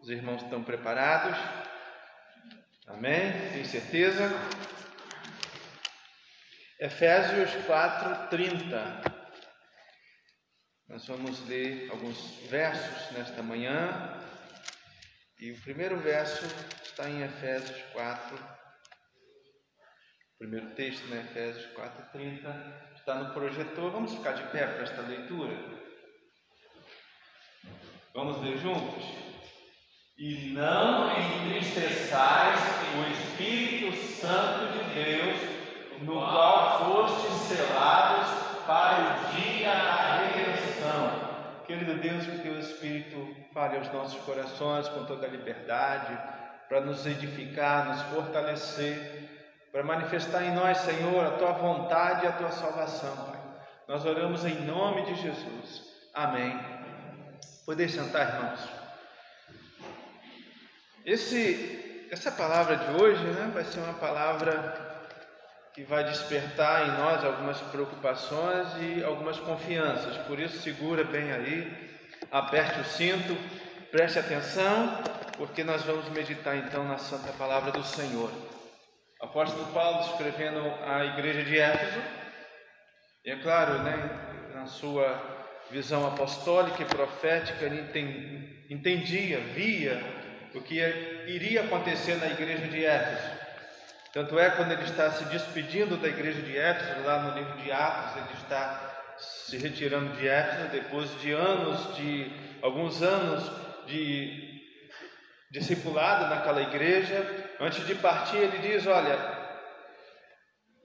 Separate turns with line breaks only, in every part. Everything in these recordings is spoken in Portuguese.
Os irmãos estão preparados? Amém? Tem certeza? Efésios 4:30. Nós vamos ler alguns versos nesta manhã. E o primeiro verso está em Efésios 4. O primeiro texto, né? Efésios 4:30. Está no projetor. Vamos ficar de pé para esta leitura? Vamos ler juntos? E não entristeçais o Espírito Santo de Deus, no qual fostes selados para o dia da redenção. Querido Deus, que teu Espírito fale aos nossos corações com toda a liberdade, para nos edificar, nos fortalecer, para manifestar em nós, Senhor, a tua vontade e a tua salvação, Pai. Nós oramos em nome de Jesus. Amém. Podeis sentar, irmãos. Essa palavra de hoje, vai ser uma palavra que vai despertar em nós algumas preocupações e algumas confianças. Por isso, segura bem aí, aperte o cinto, preste atenção, porque nós vamos meditar então na santa palavra do Senhor. O apóstolo Paulo, escrevendo à igreja de Éfeso, e é claro, na sua visão apostólica e profética, ele entendia, via o que iria acontecer na igreja de Éfeso. Tanto é, quando ele está se despedindo da igreja de Éfeso, lá no livro de Atos, ele está se retirando de Éfeso, depois de alguns anos de discipulado naquela igreja. Antes de partir, ele diz: olha,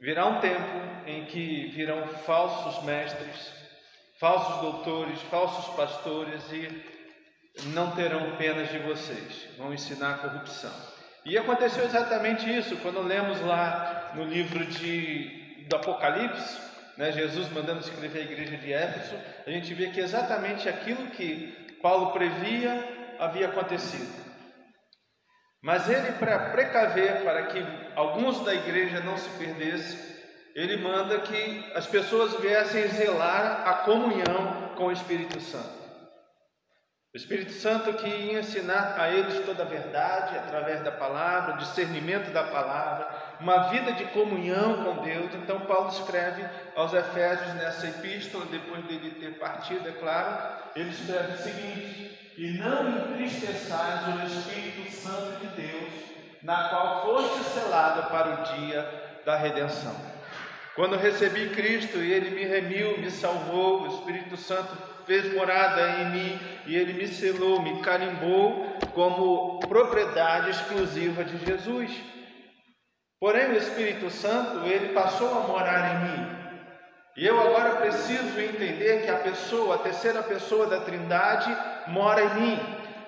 virá um tempo em que virão falsos mestres, falsos doutores, falsos pastores, e não terão penas de vocês, vão ensinar a corrupção. E aconteceu exatamente isso, quando lemos lá no livro do Apocalipse, Jesus mandando escrever a igreja de Éfeso, a gente vê que exatamente aquilo que Paulo previa havia acontecido. Mas ele, para precaver, para que alguns da igreja não se perdessem, ele manda que as pessoas viessem zelar a comunhão com o Espírito Santo. O Espírito Santo que ia ensinar a eles toda a verdade, através da palavra, o discernimento da palavra, uma vida de comunhão com Deus. Então Paulo escreve aos Efésios nessa epístola, depois dele ter partido, é claro, ele escreve o seguinte: e não entristeçais o Espírito Santo de Deus, na qual foste selado para o dia da redenção. Quando recebi Cristo e Ele me remiu, me salvou, o Espírito Santo fez morada em mim e Ele me selou, me carimbou como propriedade exclusiva de Jesus. Porém, o Espírito Santo, Ele passou a morar em mim. E eu agora preciso entender que a terceira pessoa da Trindade mora em mim.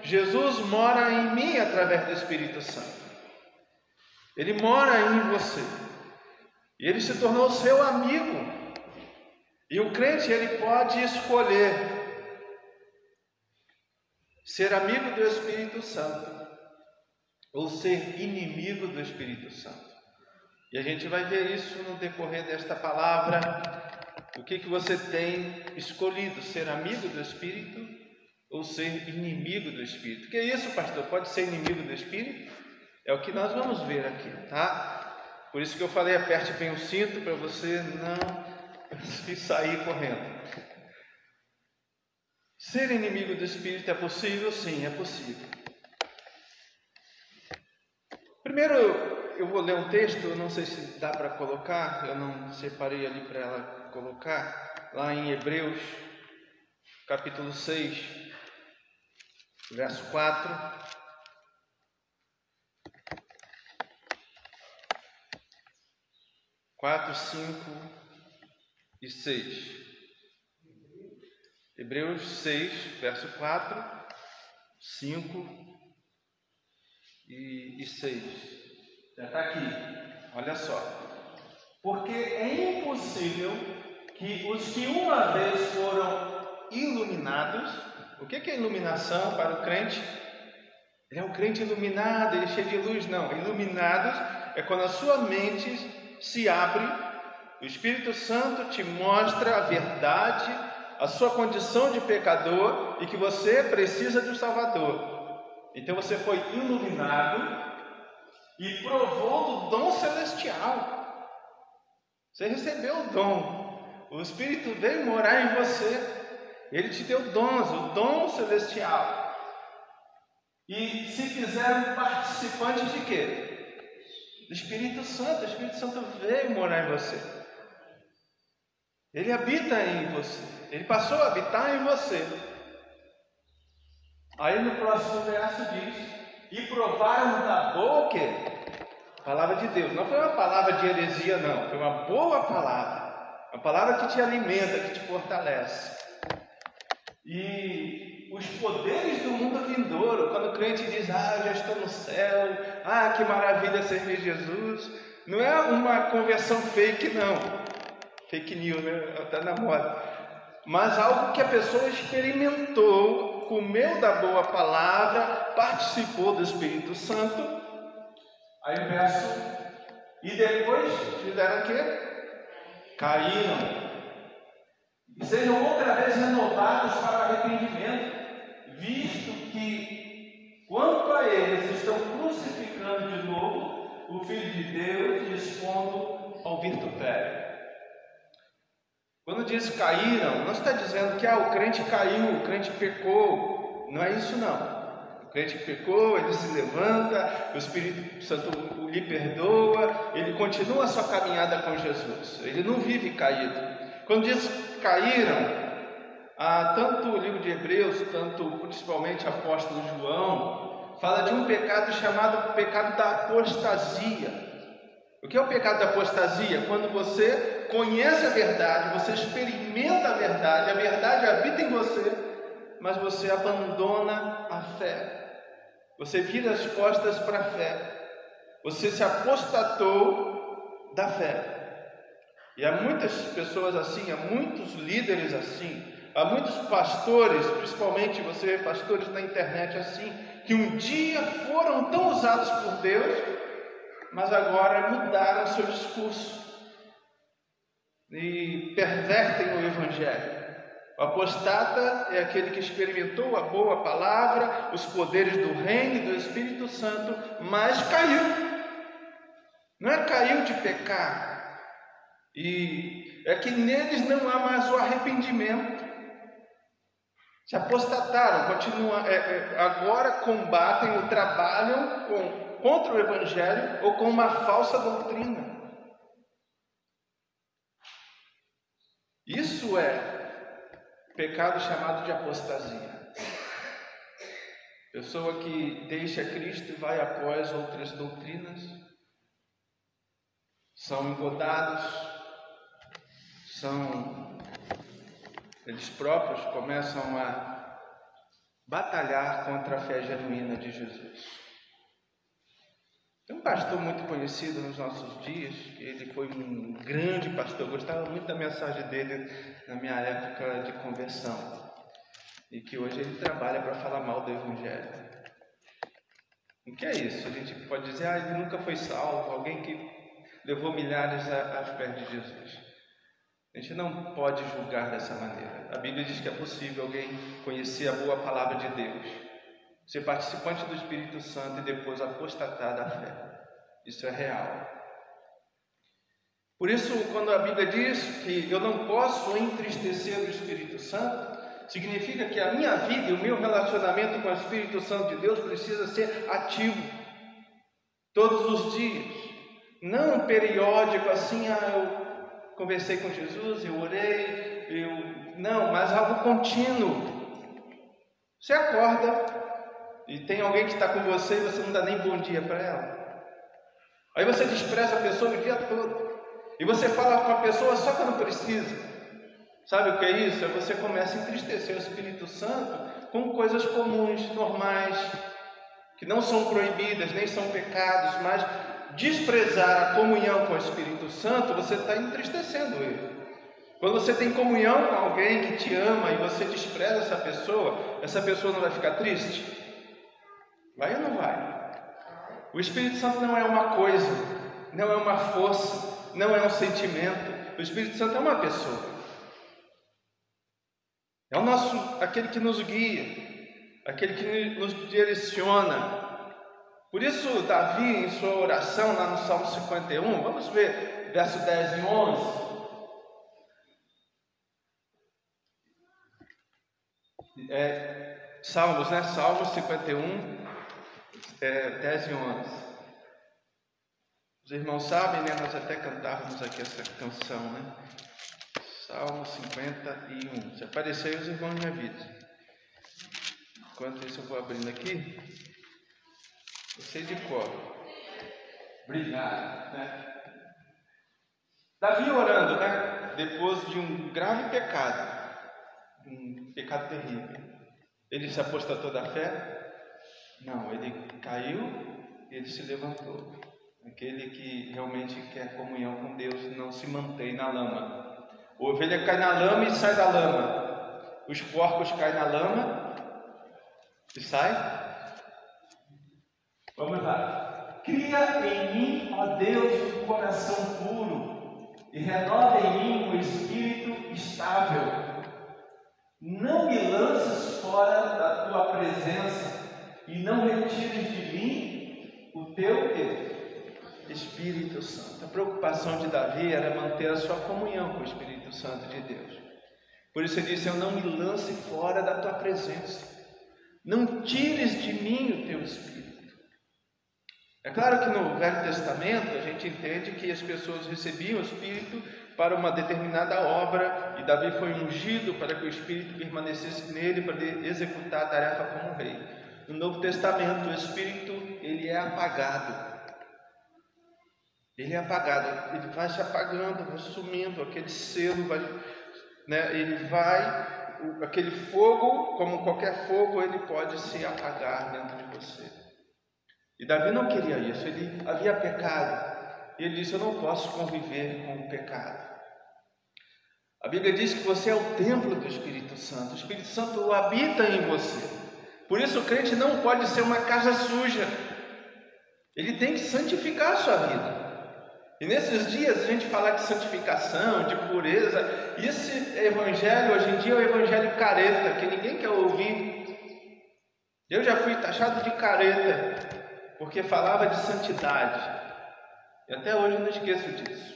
Jesus mora em mim através do Espírito Santo. Ele mora em você. E Ele se tornou seu amigo. E o crente, ele pode escolher ser amigo do Espírito Santo ou ser inimigo do Espírito Santo. E a gente vai ver isso no decorrer desta palavra. O que você tem escolhido? Ser amigo do Espírito ou ser inimigo do Espírito? Que é isso, pastor? Pode ser inimigo do Espírito? É o que nós vamos ver aqui, tá? Por isso que eu falei, aperte bem o cinto para você não sair correndo. Ser inimigo do Espírito é possível? Sim, é possível. Primeiro, eu vou ler um texto, não sei se dá para colocar, eu não separei ali para ela colocar, lá em Hebreus, capítulo 6, verso 4. 4, 5 e 6. Hebreus 6, verso 4, 5 e 6. Já está aqui, olha só. Porque é impossível que os que uma vez foram iluminados. O que é iluminação para o crente? Ele é um crente iluminado, ele é cheio de luz. Não, iluminados é quando a sua mente se abre, o Espírito Santo te mostra a verdade, a sua condição de pecador e que você precisa de um Salvador. Então você foi iluminado e provou do dom celestial. Você recebeu o dom. O Espírito veio morar em você. Ele te deu dons, o dom celestial. E se fizeram participantes de quê? Do Espírito Santo. O Espírito Santo veio morar em você. Ele habita em você. Ele passou a habitar em você. Aí no próximo verso diz: e provaram da boa o quê? Palavra de Deus. Não foi uma palavra de heresia, não. Foi uma boa palavra. Uma palavra que te alimenta, que te fortalece. E os poderes do mundo vindouro, quando o crente diz: eu já estou no céu, que maravilha servir Jesus, não é uma conversão fake, não, fake news, né? Está na moda, mas algo que a pessoa experimentou, comeu da boa palavra, participou do Espírito Santo. Aí o verso: e depois fizeram o quê? Caíram. Sejam outra vez renovados para o arrependimento, visto que, quanto a eles, estão crucificando de novo o Filho de Deus e expondo ao vitupério. Quando diz caíram, não está dizendo que o crente caiu, o crente pecou. Não é isso, não. O crente pecou, ele se levanta, o Espírito Santo lhe perdoa, ele continua a sua caminhada com Jesus. Ele não vive caído. Quando diz caíram, tanto o livro de Hebreus, tanto principalmente o apóstolo João, fala de um pecado chamado pecado da apostasia. O que é o pecado da apostasia? Quando você conhece a verdade, você experimenta a verdade habita em você, mas você abandona a fé. Você vira as costas para a fé. Você se apostatou da fé. E há muitas pessoas assim, há muitos líderes assim, há muitos pastores, principalmente você, pastores na internet assim, que um dia foram tão usados por Deus, mas agora mudaram seu discurso e pervertem o Evangelho. O apostata é aquele que experimentou a boa palavra, os poderes do reino e do Espírito Santo, mas caiu. Não é caiu de pecar. E é que neles não há mais o arrependimento. Se apostataram, continuam, agora combatem ou trabalham contra o Evangelho ou com uma falsa doutrina. Isso é pecado chamado de apostasia. Pessoa que deixa Cristo e vai após outras doutrinas, são engodados, eles próprios começam a batalhar contra a fé genuína de Jesus. Tem um pastor muito conhecido nos nossos dias, que ele foi um grande pastor, eu gostava muito da mensagem dele na minha época de conversão, e que hoje ele trabalha para falar mal do Evangelho. O que é isso? A gente pode dizer, ele nunca foi salvo, alguém que levou milhares aos pés de Jesus. A gente não pode julgar dessa maneira. A Bíblia diz que é possível alguém conhecer a boa palavra de Deus, ser participante do Espírito Santo e depois apostatar da fé. Isso é real. Por isso, quando a Bíblia diz que eu não posso entristecer o Espírito Santo, significa que a minha vida e o meu relacionamento com o Espírito Santo de Deus precisa ser ativo, todos os dias. Não periódico assim, eu conversei com Jesus, eu orei, não, mas algo contínuo. Você acorda e tem alguém que está com você e você não dá nem bom dia para ela. Aí você despreza a pessoa o dia todo. E você fala com a pessoa só quando precisa. Sabe o que é isso? É você começa a entristecer o Espírito Santo com coisas comuns, normais, que não são proibidas, nem são pecados, mas desprezar a comunhão com o Espírito Santo, você está entristecendo ele. Quando você tem comunhão com alguém que te ama e você despreza essa pessoa não vai ficar triste? Vai ou não vai? O Espírito Santo não é uma coisa, não é uma força, não é um sentimento. O Espírito Santo é uma pessoa. É aquele que nos guia, aquele que nos direciona. Por isso, Davi, em sua oração, lá no Salmo 51, vamos ver, verso 10 e 11. Salmos, né? Salmos 51, 10 e 11. Os irmãos sabem, né? Nós até cantávamos aqui essa canção, né? Salmo 51. Se aparecer, os irmãos me avisam. Enquanto isso, eu vou abrindo aqui. Eu sei de cor. Obrigado, né? Davi orando, né? Depois de um grave pecado. Um pecado terrível. Ele se apostatou da fé? Não, ele caiu e ele se levantou. Aquele que realmente quer comunhão com Deus não se mantém na lama. A ovelha cai na lama e sai da lama. Os porcos caem na lama e saem. Vamos lá. Cria em mim, ó Deus, um coração puro e renova em mim um espírito estável. Não me lances fora da tua presença e não retires de mim o teu Espírito Santo. A preocupação de Davi era manter a sua comunhão com o Espírito Santo de Deus. Por isso ele disse: eu não me lance fora da tua presença. Não tires de mim o teu Espírito. É claro que no Velho Testamento a gente entende que as pessoas recebiam o Espírito para uma determinada obra, e Davi foi ungido para que o Espírito permanecesse nele para executar a tarefa como rei. No Novo Testamento o Espírito ele é apagado. Ele é apagado, ele vai se apagando, vai sumindo, aquele selo vai, né, ele vai, aquele fogo, como qualquer fogo, ele pode se apagar dentro de você. E Davi não queria isso, ele havia pecado, e ele disse: eu não posso conviver com o pecado. A Bíblia diz que você é o templo do Espírito Santo, o Espírito Santo habita em você. Por isso o crente não pode ser uma casa suja, ele tem que santificar a sua vida. E nesses dias a gente falar de santificação, de pureza, e esse evangelho hoje em dia é o evangelho careta, que ninguém quer ouvir. Eu já fui taxado de careta, porque falava de santidade, e até hoje eu não esqueço disso.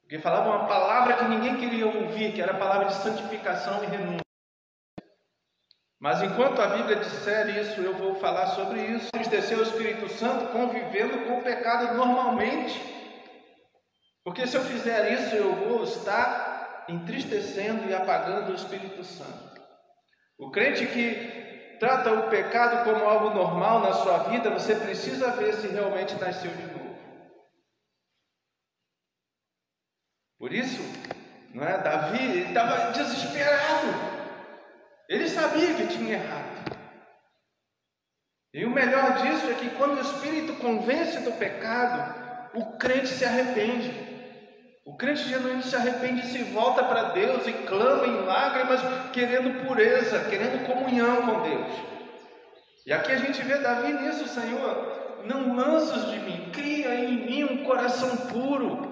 Porque falava uma palavra que ninguém queria ouvir, que era a palavra de santificação e renúncia. Mas enquanto a Bíblia disser isso, eu vou falar sobre isso. Entristecer o Espírito Santo convivendo com o pecado normalmente. Porque se eu fizer isso, eu vou estar entristecendo e apagando o Espírito Santo. O crente que trata o pecado como algo normal na sua vida, você precisa ver se realmente nasceu de novo. Por isso, não é? Davi, ele estava desesperado. Ele sabia que tinha errado. E o melhor disso é que quando o Espírito convence do pecado, o crente se arrepende. O crente genuíno se arrepende e se volta para Deus e clama em lágrimas, querendo pureza, querendo comunhão com Deus. E aqui a gente vê Davi nisso: Senhor, não lanças de mim, cria em mim um coração puro.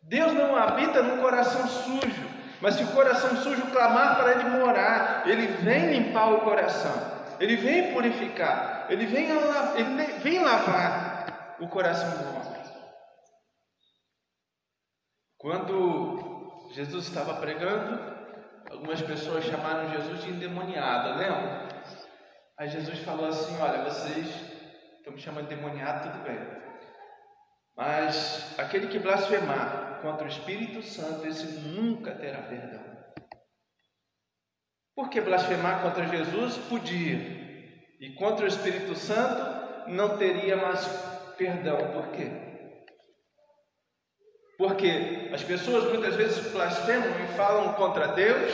Deus não habita num coração sujo, mas se o coração sujo clamar para ele morar, ele vem limpar o coração, ele vem purificar, ele vem lavar o coração do homem. Quando Jesus estava pregando, algumas pessoas chamaram Jesus de endemoniado, lembra? Aí Jesus falou assim: olha, vocês estão me chamando de endemoniado, tudo bem, mas aquele que blasfemar contra o Espírito Santo, esse nunca terá perdão. Porque blasfemar contra Jesus podia, e contra o Espírito Santo não teria mais perdão. Por quê? Porque as pessoas muitas vezes blasfemam e falam contra Deus,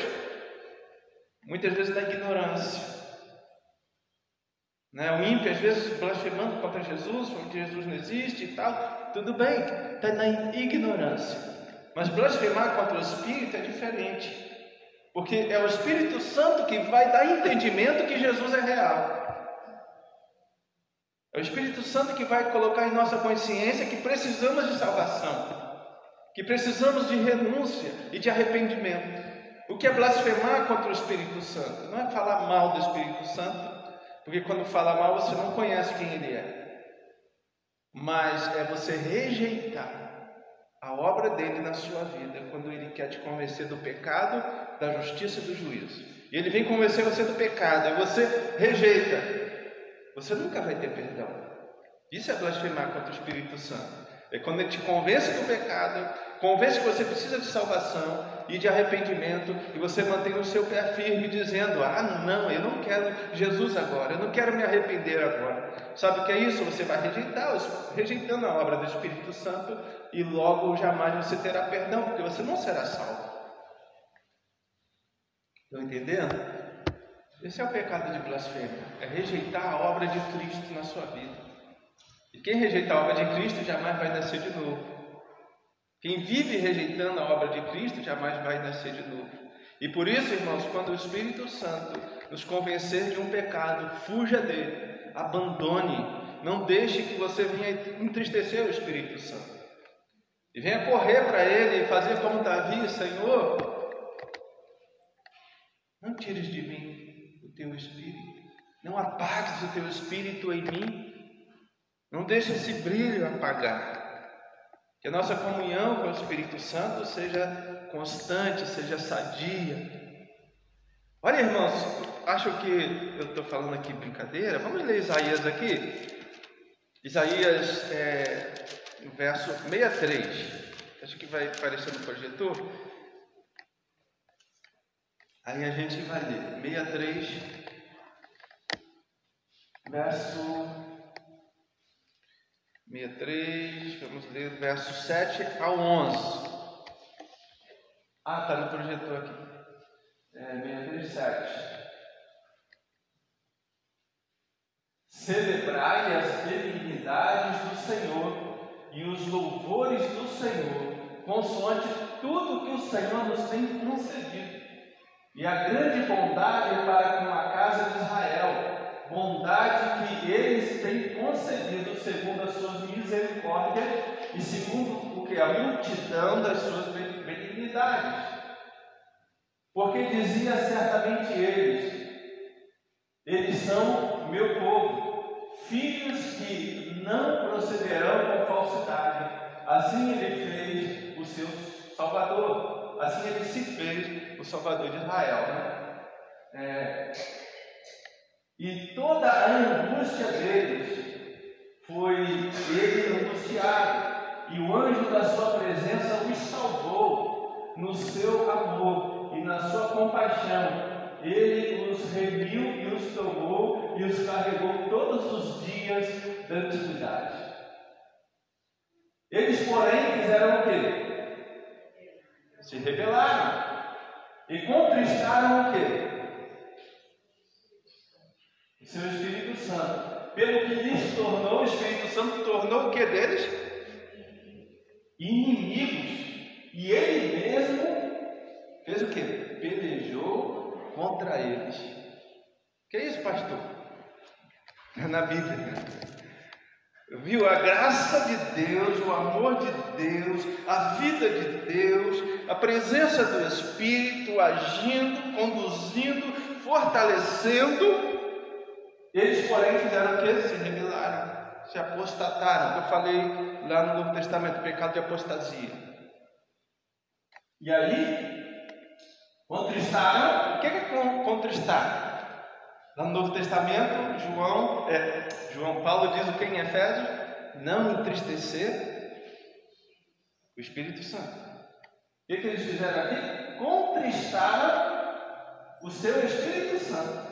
muitas vezes da ignorância. O ímpio às vezes blasfemando contra Jesus, falando que Jesus não existe e tal. Tudo bem, está na ignorância. Mas blasfemar contra o Espírito é diferente, porque é o Espírito Santo que vai dar entendimento que Jesus é real. É o Espírito Santo que vai colocar em nossa consciência que precisamos de salvação, que precisamos de renúncia e de arrependimento. O que é blasfemar contra o Espírito Santo? Não é falar mal do Espírito Santo, porque quando fala mal você não conhece quem ele é. Mas é você rejeitar a obra dele na sua vida, quando ele quer te convencer do pecado, da justiça e do juízo. E ele vem convencer você do pecado, e você rejeita. Você nunca vai ter perdão. Isso é blasfemar contra o Espírito Santo. É quando ele te convence do pecado, convence que você precisa de salvação e de arrependimento, e você mantém o seu pé firme, dizendo: ah, não, eu não quero Jesus agora, eu não quero me arrepender agora. Sabe o que é isso? Você vai rejeitando a obra do Espírito Santo, e logo jamais você terá perdão, porque você não será salvo. Estão entendendo? Esse é o pecado de blasfêmia, é rejeitar a obra de Cristo na sua vida. E quem rejeita a obra de Cristo jamais vai nascer de novo. Quem vive rejeitando a obra de Cristo jamais vai nascer de novo. E por isso, irmãos, quando o Espírito Santo nos convencer de um pecado, fuja dele, abandone, não deixe que você venha entristecer o Espírito Santo. E venha correr para ele e fazer como Davi: Senhor, não tires de mim o teu Espírito, não apagues o teu Espírito em mim, não deixe esse brilho apagar. Que a nossa comunhão com o Espírito Santo seja constante, seja sadia. Olha, irmãos, acho que eu estou falando aqui brincadeira. Vamos ler Isaías aqui. Isaías, no verso 63. Acho que vai aparecer no projetor. Aí a gente vai ler 63, verso 63, vamos ler verso 7 ao 11. Ah, está no projetor aqui. 63, 7. Celebrai as benignidades do Senhor e os louvores do Senhor, consoante tudo que o Senhor nos tem concedido, e a grande bondade para com a casa de Israel, bondade que eles têm concedido segundo as suas misericórdias e segundo o que a multidão das suas benignidades. Porque dizia certamente eles são meu povo, filhos que não procederão com falsidade. Assim ele fez o seu Salvador, assim ele se fez o Salvador de Israel, né? E toda a angústia deles foi ele angustiado, e o anjo da sua presença os salvou no seu amor e na sua compaixão. Ele os remiu e os tomou e os carregou todos os dias da antiguidade. Eles, porém, fizeram o quê? Se rebelaram e contristaram o quê? O seu Espírito Santo. Pelo que lhes tornou, o Espírito Santo tornou o que deles? Inimigos. E ele mesmo fez o quê? Pelejou contra eles. Que é isso, pastor? Na Bíblia. Viu a graça de Deus, o amor de Deus, a vida de Deus, a presença do Espírito agindo, conduzindo, fortalecendo. Eles, porém, fizeram o quê? Se rebelaram, se apostataram. Eu falei lá no Novo Testamento, pecado de apostasia. E aí, contristaram. O que é contristar? Lá no Novo Testamento, Paulo diz o que em Efésios? Não entristecer o Espírito Santo. O que eles fizeram aqui? Contristaram o seu Espírito Santo,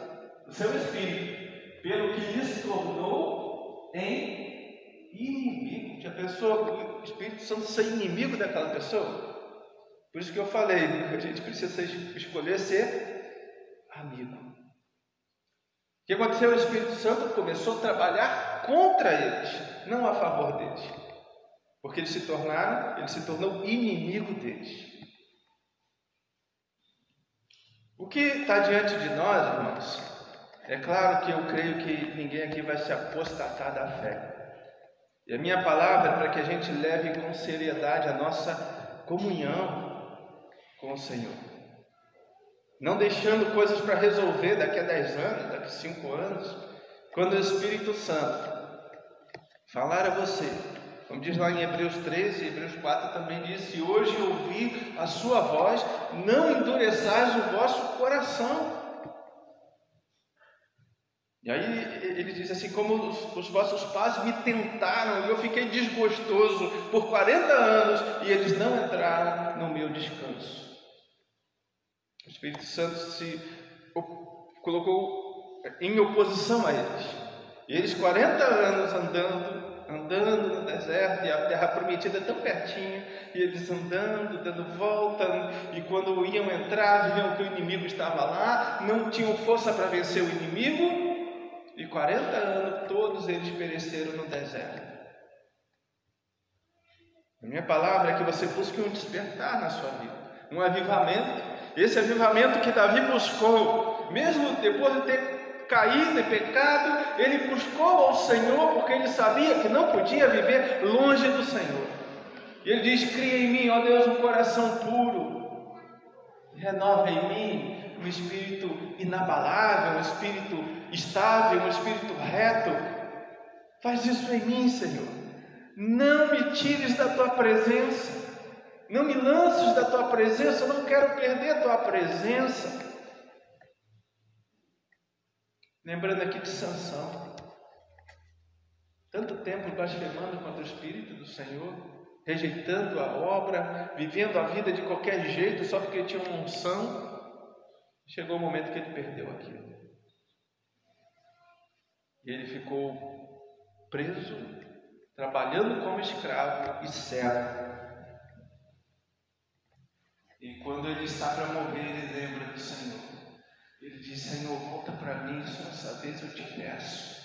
o seu Espírito, pelo que lhes tornou em inimigo. Já pensou o Espírito Santo ser inimigo daquela pessoa? Por isso que eu falei, a gente precisa escolher ser amigo. O que aconteceu? O Espírito Santo começou a trabalhar contra eles, não a favor deles, porque ele se tornou inimigo deles. O que está diante de nós, irmãos? É claro que eu creio que ninguém aqui vai se apostatar da fé. E a minha palavra é para que a gente leve com seriedade a nossa comunhão com o Senhor. não deixando coisas para resolver daqui a 10 anos, daqui a 5 anos, quando o Espírito Santo falar a você, como diz lá em Hebreus 13, Hebreus 4 também diz: se hoje ouvir a sua voz, não endureçais o vosso coração. E aí ele diz assim: como os vossos pais me tentaram, e eu fiquei desgostoso por 40 anos, e eles não entraram no meu descanso. O Espírito Santo se colocou em oposição a eles. E eles 40 anos andando no deserto, e a terra prometida tão pertinho, e eles andando, dando volta, e quando iam entrar, viam que o inimigo estava lá, não tinham força para vencer o inimigo, e 40 anos todos eles pereceram no deserto. A minha palavra é que você busque um despertar na sua vida, um avivamento. Esse avivamento que Davi buscou, mesmo depois de ter caído e pecado, ele buscou ao Senhor, porque ele sabia que não podia viver longe do Senhor. E ele diz: cria em mim, ó Deus, um coração puro, renova em mim um espírito inabalável, um espírito estável, um espírito reto. Faz isso em mim, Senhor. Não me tires da tua presença, não me lances da tua presença, eu não quero perder a tua presença. Lembrando aqui de Sansão, tanto tempo blasfemando contra o Espírito do Senhor, rejeitando a obra, vivendo a vida de qualquer jeito, só porque tinha uma unção. Chegou o momento que ele perdeu aquilo. E ele ficou preso, trabalhando como escravo e cego. E quando ele está para morrer, ele lembra do Senhor. Ele diz: Senhor, volta para mim, só essa vez eu te peço.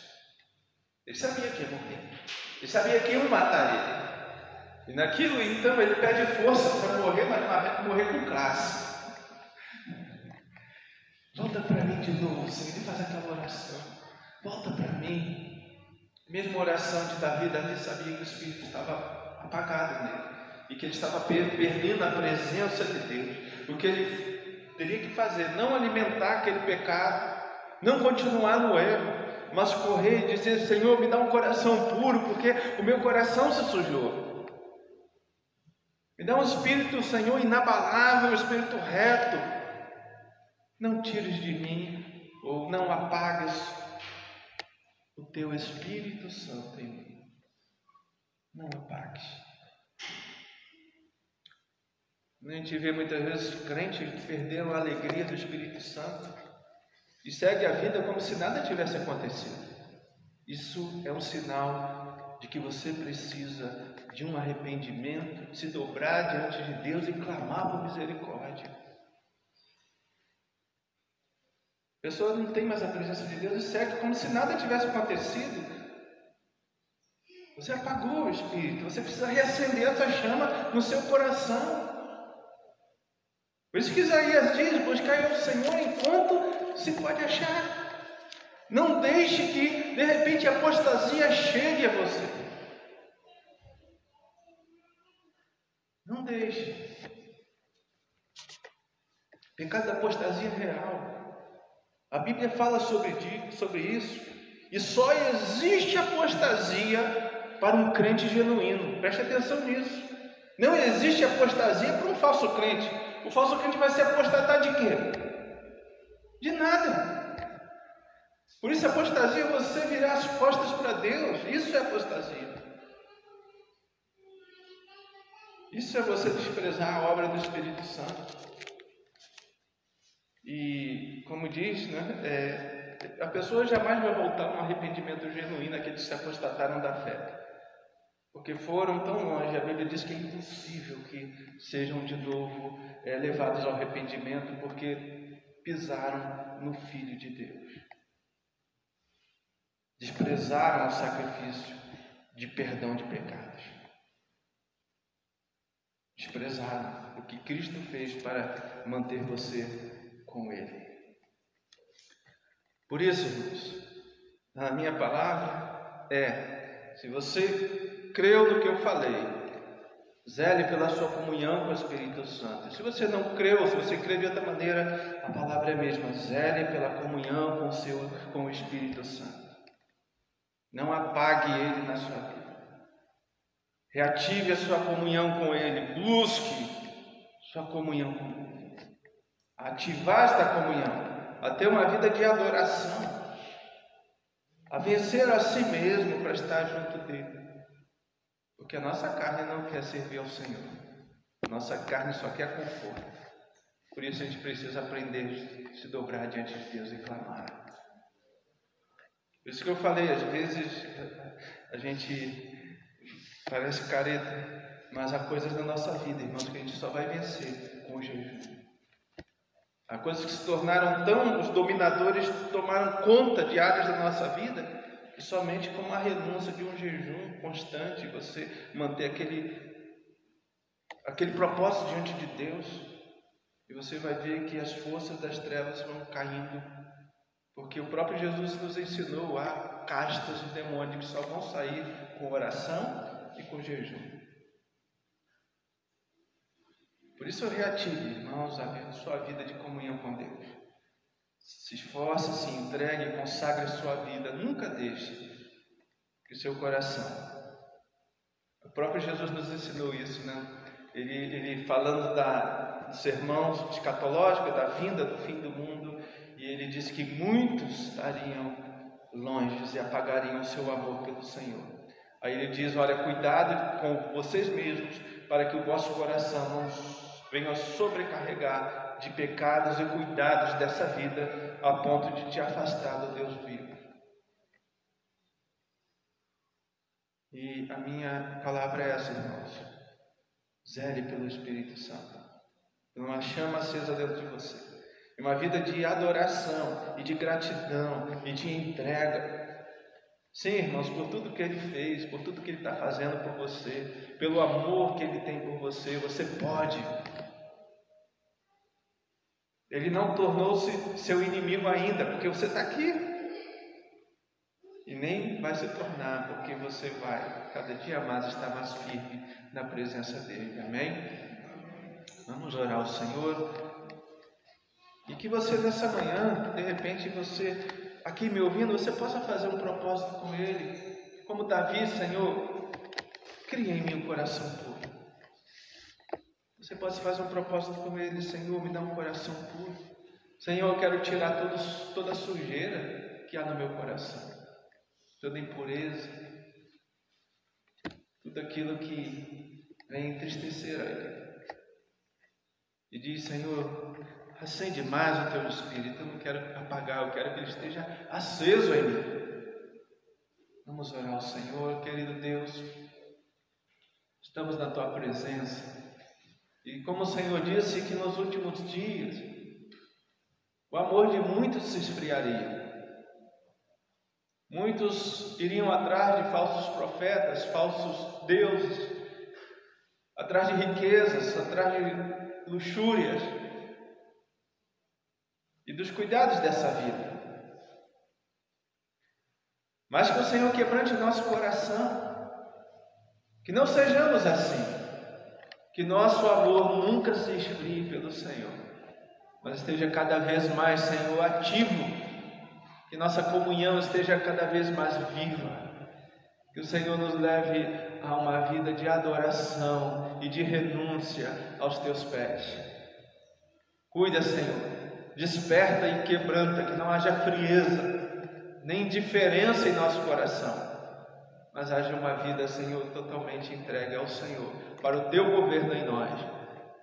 Ele sabia que ia morrer. Ele sabia que iam matar ele. E naquilo, então, ele pede força para morrer, mas morrer com classe. Volta para mim de novo, Senhor. Ele faz aquela oração. Volta para mim. Mesma oração de Davi. Davi sabia que o Espírito estava apagado nele. E que ele estava perdendo a presença de Deus. O que ele teria que fazer? Não alimentar aquele pecado. Não continuar no erro. Mas correr e dizer: Senhor, me dá um coração puro, porque o meu coração se sujou. Me dá um espírito, Senhor, inabalável, um espírito reto. Não tires de mim, ou não apagues o teu Espírito Santo em mim. Não apagues. A gente vê muitas vezes crentes que perderam a alegria do Espírito Santo e segue a vida como se nada tivesse acontecido. Isso é um sinal de que você precisa de um arrependimento, de se dobrar diante de Deus e clamar por misericórdia. A pessoa não tem mais a presença de Deus e segue como se nada tivesse acontecido. Você apagou o Espírito, você precisa reacender essa chama no seu coração. Por isso que Isaías diz: buscai o Senhor enquanto se pode achar. Não deixe que de repente a apostasia chegue a você. Não deixe. Pecado da apostasia é real. A Bíblia fala sobre isso. E só existe apostasia para um crente genuíno. Preste atenção nisso. Não existe apostasia para um falso crente. O falso crente vai se apostatar de quê? De nada. Por isso, apostasia é você virar as costas para Deus. Isso é apostasia. Isso é você desprezar a obra do Espírito Santo. E, como diz, a pessoa jamais vai voltar a um arrependimento genuíno, aqueles que se apostataram da fé. Porque foram tão longe. A Bíblia diz que é impossível que sejam de novo levados ao arrependimento, porque pisaram no Filho de Deus. Desprezaram o sacrifício de perdão de pecados. Desprezaram o que Cristo fez para manter você com Ele. Por isso, irmãos, a minha palavra é: se você creu no que eu falei, Zele pela sua comunhão com o Espírito Santo. Se você não creu, se você crê de outra maneira, a palavra é a mesma. Zele pela comunhão com o Espírito Santo. Não apague ele na sua vida. Reative a sua comunhão com ele. Busque sua comunhão com ele. Ativar esta comunhão. A ter uma vida de adoração. A vencer a si mesmo para estar junto dele. Porque a nossa carne não quer servir ao Senhor. A nossa carne só quer conforto. Por isso a gente precisa aprender a se dobrar diante de Deus e clamar. Por isso que eu falei, às vezes a gente parece careta, mas há coisas na nossa vida, irmãos, que a gente só vai vencer com o jejum. Há coisas que se tornaram os dominadores tomaram conta de áreas da nossa vida, e somente com uma renúncia de um jejum constante, você manter aquele propósito diante de Deus, e você vai ver que as forças das trevas vão caindo, porque o próprio Jesus nos ensinou a castas de demônio que só vão sair com oração e com jejum. Por isso reative, irmãos, a sua vida de comunhão com Deus. Se esforce, se entregue, consagre a sua vida. Nunca deixe que o seu coração... O próprio Jesus nos ensinou isso, né? Ele falando do sermão escatológico, da vinda do fim do mundo, e ele disse que muitos estariam longe e apagariam o seu amor pelo Senhor. Aí ele diz, olha, cuidado com vocês mesmos, para que o vosso coração não venha sobrecarregar de pecados e cuidados dessa vida, a ponto de te afastar do Deus vivo. E a minha palavra é essa, irmãos. Zele pelo Espírito Santo. Uma chama acesa dentro de você. Uma vida de adoração e de gratidão e de entrega. Sim, irmãos, por tudo que Ele fez, por tudo que Ele está fazendo por você, pelo amor que Ele tem por você, você pode. Ele não tornou-se seu inimigo ainda, porque você está aqui. E nem vai se tornar, porque você vai cada dia mais estar mais firme na presença dEle. Amém? Vamos orar ao Senhor. E que você nessa manhã, de repente você, aqui me ouvindo, você possa fazer um propósito com Ele. Como Davi, Senhor, cria em mim um coração puro. Você pode fazer um propósito com Ele, Senhor, me dá um coração puro. Senhor, eu quero tirar toda a sujeira que há no meu coração, toda impureza, tudo aquilo que vem entristecer a Ele. E diz, Senhor, acende mais o Teu Espírito, eu não quero apagar, eu quero que Ele esteja aceso em mim. Vamos orar ao Senhor, querido Deus, estamos na Tua presença. E como o Senhor disse que nos últimos dias o amor de muitos se esfriaria. Muitos iriam atrás de falsos profetas, falsos deuses, atrás de riquezas, atrás de luxúrias e dos cuidados dessa vida. Mas que o Senhor quebrante nosso coração, que não sejamos assim. Que nosso amor nunca se esfrie pelo Senhor, mas esteja cada vez mais, Senhor, ativo. Que nossa comunhão esteja cada vez mais viva. Que o Senhor nos leve a uma vida de adoração e de renúncia aos Teus pés. Cuida, Senhor, desperta e quebranta, que não haja frieza, nem indiferença em nosso coração, mas haja uma vida, Senhor, totalmente entregue ao Senhor, para o Teu governo em nós.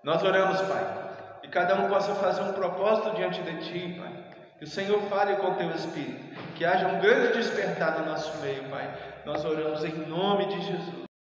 Nós oramos, Pai, e cada um possa fazer um propósito diante de Ti, Pai. Que o Senhor fale com o Teu Espírito, que haja um grande despertar no nosso meio, Pai. Nós oramos em nome de Jesus.